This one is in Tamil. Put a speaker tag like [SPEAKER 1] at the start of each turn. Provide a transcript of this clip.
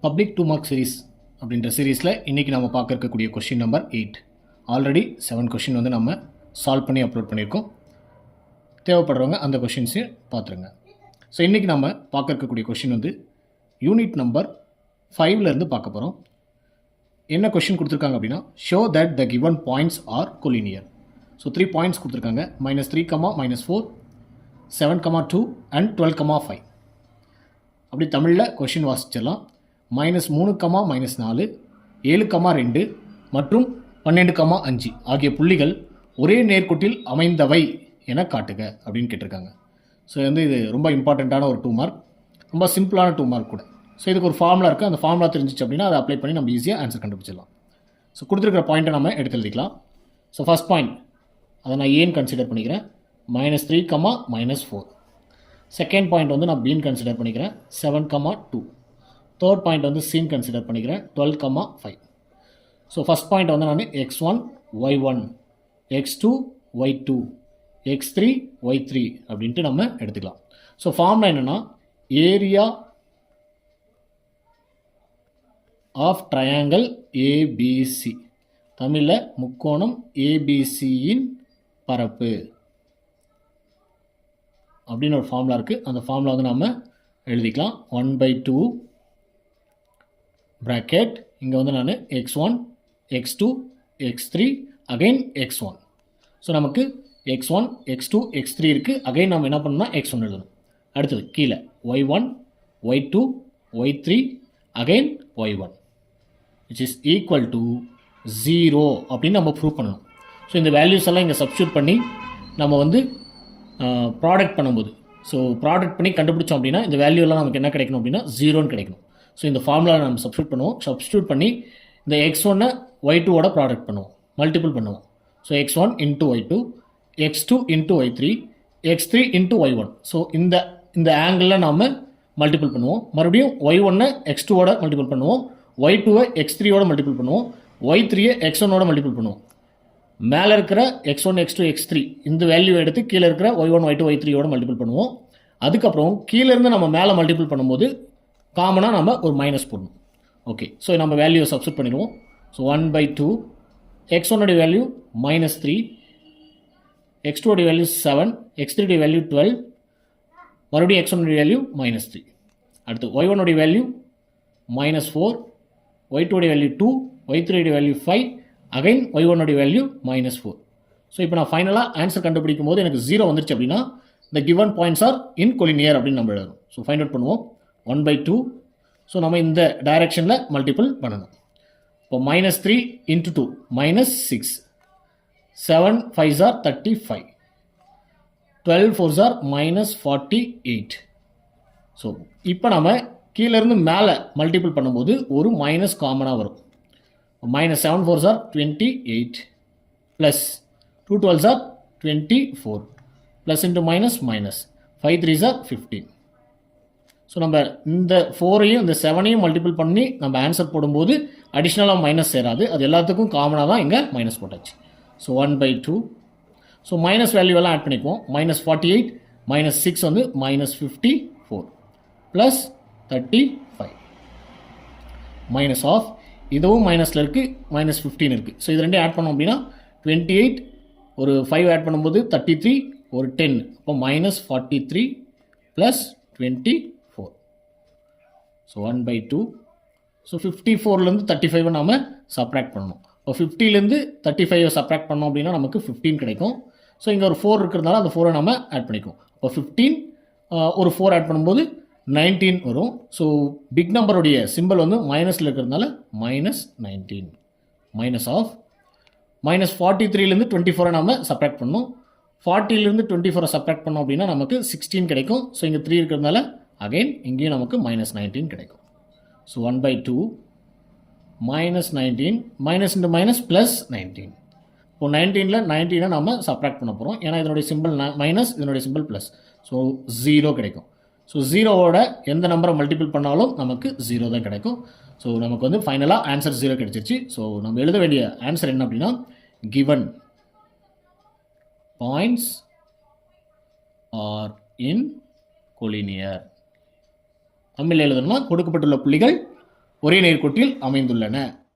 [SPEAKER 1] பப்ளிக் 2 மார்க் சீரிஸ் அப்படின்ற சீரீஸில் இன்றைக்கி நம்ம பார்க்க இருக்கக்கூடிய கொஷின் நம்பர் 8. ஆல்ரெடி 7 கொஷின் வந்து நம்ம சால்வ் பண்ணி அப்லோட் பண்ணியிருக்கோம். தேவைப்படுறவங்க அந்த கொஷின்ஸையும் பார்த்துருங்க. ஸோ இன்றைக்கி நம்ம பார்க்க இருக்கக்கூடிய கொஷின் வந்து யூனிட் நம்பர் 5லேருந்து பார்க்க போகிறோம். என்ன கொஷின் கொடுத்துருக்காங்க அப்படின்னா, show that the given points R collinear. So 3 points கொடுத்துருக்காங்க. -3, -4, 7, 2 அண்ட் 12, 5. அப்படி தமிழில் கொஷின் வாசிச்சிடலாம். -3, -4, 7, 2 மற்றும் 12, 5 ஆகிய புள்ளிகள் ஒரே நேர்கோட்டில் அமைந்தவை என காட்டுக அப்படின்னு கேட்டிருக்காங்க. ஸோ வந்து இது ரொம்ப இம்பார்ட்டண்ட்டான ஒரு 2 மார்க், ரொம்ப சிம்பிளான 2 மார்க் கூட. ஸோ இதுக்கு ஒரு ஃபார்முலா இருக்குது. அந்த ஃபார்முலா தெரிஞ்சிச்சு அப்படின்னா அதை அப்ளை பண்ணி நம்ம ஈஸியாக ஆன்சர் கண்டுபிடிச்சிடலாம். ஸோ கொடுத்துருக்கிற பாயிண்ட்டை நம்ம எடுத்து எழுதிக்கலாம். ஸோ ஃபஸ்ட் பாயிண்ட் அதை நான் ஏன்னு கன்சிடர் பண்ணிக்கிறேன், -3, -4. செகண்ட் பாயிண்ட் வந்து நான் பின்னு கன்சிடர் பண்ணிக்கிறேன், 7, 2. தேர்ட் பாயிண்ட் வந்து சின்னு கன்சிடர் பண்ணிக்கிறேன், 12, 5. ஸோ ஃபஸ்ட் பாயிண்ட் வந்து நான் x1, y1, x2, y2, x3, y3 அப்படின்ட்டு நம்ம எடுத்துக்கலாம். ஸோ ஃபார்முலா என்னென்னா, ஏரியா ஆஃப் ட்ரையாங்கிள் ஏபிசி, தமிழில் முக்கோணம் ஏபிசியின் பரப்பு அப்படின்னு ஒரு ஃபார்முலா இருக்குது. அந்த ஃபார்முலா வந்து நம்ம எழுதிக்கலாம். 1/2 ப்ராக்கெட், இங்கே வந்து நான் x1, x2, x3 again x1. So நமக்கு x1, x2, x3 இருக்குது. அகைன் நம்ம என்ன பண்ணணும்னா x1 எழுதணும். அடுத்தது கீழே y1, y2, y3 again y1 which is equal to 0 அப்படின்னு நம்ம ப்ரூவ் பண்ணணும். ஸோ இந்த வேல்யூஸ் எல்லாம் இங்கே சப்ஸ்டியூட் பண்ணி நம்ம வந்து ப்ராடக்ட் பண்ணும்போது, ஸோ ப்ராடக்ட் பண்ணி கண்டுபிடிச்சோம் அப்படின்னா இந்த வேல்யூலாம் நமக்கு என்ன கிடைக்கணும் அப்படின்னா 0ன்னு கிடைக்கணும். ஸோ இந்த ஃபார்முலா நம்ம சப்ஸ்டியூட் பண்ணுவோம். சப்ஸ்டியூட் பண்ணி இந்த x1 y2ஓட ப்ராடக்ட் பண்ணுவோம், மல்டிபிள் பண்ணுவோம். So x1 × y2, x2 × y3, x3 × y1. So இந்த ஆங்கிளில் நாம் மல்டிபிள் பண்ணுவோம். மறுபடியும் y1 x2ஓட மல்டிபிள் பண்ணுவோம், y2 x3ஓட மல்டிபிள் பண்ணுவோம், y3 x1ஓட மல்டிபிள் பண்ணுவோம். மேலே இருக்கிற x1, x2, x3 இந்த வேல்யூ எடுத்து கீழே இருக்கிற y1, y2, y3ஓட மல்டிபிள் பண்ணுவோம். அதுக்கப்புறம் கீழேருந்து நம்ம மேலே மல்டிபிள் பண்ணும்போது காமனாக நம்ம ஒரு மைனஸ் போடணும். ஓகே, ஸோ நம்ம வேல்யூவை சப்ஸ்டியூட் பண்ணிடுவோம். So 1/2, x1 value -3, x2 value 7, x3 value 12, மறுபடியும் x1 வேல்யூ -3. அடுத்து y1 value -4, y2 value 2, y3 value 5, again y1 value -4. So இப்போ நான் ஃபைனலாக ஆன்சர் கண்டுபிடிக்கும் போது எனக்கு 0 வந்துருச்சு அப்படின்னா the given points are in collinear அப்படின்னு நம்ம எழுதணும். ஸோ ஃபைண்ட் அவுட் பண்ணுவோம். 1/2. ஸோ நம்ம இந்த டைரெக்ஷனில் மல்டிபிள் பண்ணணும். இப்போ -3 × 2 -6, 7 5s are 35, 12 4s are -48. So இப்போ நம்ம கீழேருந்து மேலே மல்டிபிள் பண்ணும்போது ஒரு மைனஸ் காமனாக வரும். -7 4s are 28, plus 2 12s are 24, plus into minus 5 3s are 15. So நம்ம இந்த 4ஐயும் இந்த 7ஐயும் மல்டிபிள் பண்ணி நம்ம ஆன்சர் போடும்போது அடிஷ்னலாக மைனஸ் சேராது, அது எல்லாத்துக்கும் காமனாக தான் இங்கே மைனஸ் போட்டாச்சு. ஸோ 1/2. ஸோ மைனஸ் வேல்யூவெல்லாம் ஆட் பண்ணிக்குவோம். -48, -6 வந்து -54, ப்ளஸ் 35, மைனஸ் ஆஃப் இதுவும் மைனஸில் இருக்குது, -15 இருக்குது. ஸோ இது ரெண்டையும் ஆட் பண்ணோம் அப்படின்னா 28, ஒரு 5 ஆட் பண்ணும்போது 33, ஒரு 10, இப்போ -43 ப்ளஸ் 24. ஸோ 1/2. ஸோ 54லேருந்து 35 நாம் சப்ராக்ட் பண்ணணும். இப்போ 50லேருந்து 35 சப்ராக்ட் பண்ணோம் அப்படின்னா நமக்கு 15 கிடைக்கும். ஸோ இங்கே ஒரு 4 இருக்கிறதுனால அந்த 4ஐ நம்ம ஆட் பண்ணிக்குவோம். இப்போ 15 ஒரு 4 ஆட் பண்ணும்போது 19 வரும். ஸோ பிக் நம்பருடைய சிம்பிள் வந்து மைனஸில் இருக்கிறதுனால -19, மைனஸ் ஆஃப் -43லேருந்து 24 நம்ம சப்ராக்ட் பண்ணணும். 40லேருந்து 24 சப்ராக்ட் பண்ணோம் அப்படின்னா நமக்கு 16 கிடைக்கும். ஸோ இங்கே 3 இருக்கிறதுனால அகைன் இங்கேயும் நமக்கு -19 கிடைக்கும். So 1/2 -19, minus into minus plus 19. இப்போ 19ல் 19 நம்ம சப்ராக்ட் பண்ண போகிறோம், ஏன்னா இதனுடைய சிம்பிள் மைனஸ், இதனுடைய சிம்பிள் ப்ளஸ். ஸோ 0 கிடைக்கும். ஸோ 0வோட எந்த நம்பரை மல்டிபிள் பண்ணாலும் நமக்கு 0 தான் கிடைக்கும். ஸோ நமக்கு வந்து ஃபைனலாக ஆன்சர் 0 கிடைச்சிருச்சு. ஸோ நம்ம எழுத வேண்டிய ஆன்சர் என்ன அப்படின்னா, given points are in collinear. தமிழில் எழுதணும்னா கொடுக்கப்பட்டுள்ள புள்ளிகள் ஒரே நேர்கோட்டில் அமைந்துள்ளன.